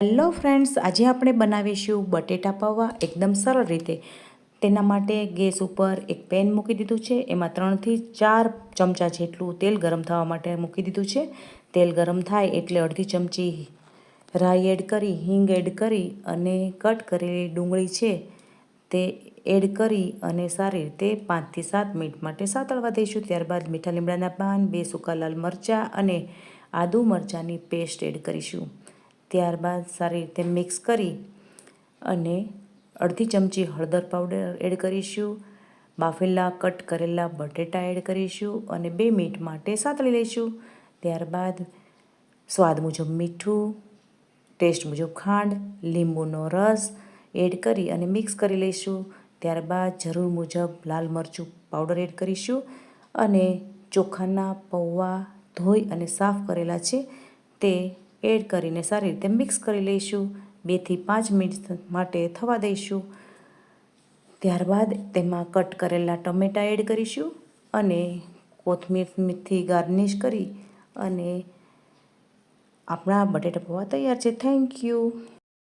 Hello friends, આજે આપણે બનાવીશું બટેટા પૌવા એકદમ સરળ રીતે. તેના માટે ગેસ ઉપર એક પેન મૂકી દીધું છે. એમાં 3થી 4 ચમચા જેટલું તેલ ગરમ થવા માટે મૂકી દીધું છે. તેલ ગરમ થાય એટલે અડધી ચમચી રાઈ એડ કરી, હિંગ એડ કરી અને કટ કરેલી ડુંગળી છે તે એડ કરી અને સારી રીતે 5થી 7 મિનિટ માટે સાતળવા દઈશું. ત્યારબાદ મીઠા લીમડાના પાન, 2 સૂકા લાલ મરચાં અને આદુ મરચાંની પેસ્ટ એડ કરીશું. ત્યારબાદ સારી રીતે મિક્સ કરી અને અડધી ચમચી હળદર પાવડર એડ કરીશું. બાફેલા કટ કરેલા બટેટા એડ કરીશું અને 2 મિનિટ માટે સાતળી લઈશું. ત્યારબાદ સ્વાદ મુજબ મીઠું, ટેસ્ટ મુજબ ખાંડ, લીંબુનો રસ એડ કરી અને મિક્સ કરી લઈશું. ત્યારબાદ જરૂર મુજબ લાલ મરચું પાવડર એડ કરીશું અને ચોખાના પૌવા ધોઈ અને સાફ કરેલા છે તે એડ કરીને સારી રીતે મિક્સ કરી લઈશું. 2થી 5 મિનિટ માટે થવા દઈશું. ત્યારબાદ તેમાં કટ કરેલા ટમેટાં એડ કરીશું અને કોથમીરથી ગાર્નિશ કરી અને આપણા બટેટા પૌવા તૈયાર છે. Thank you.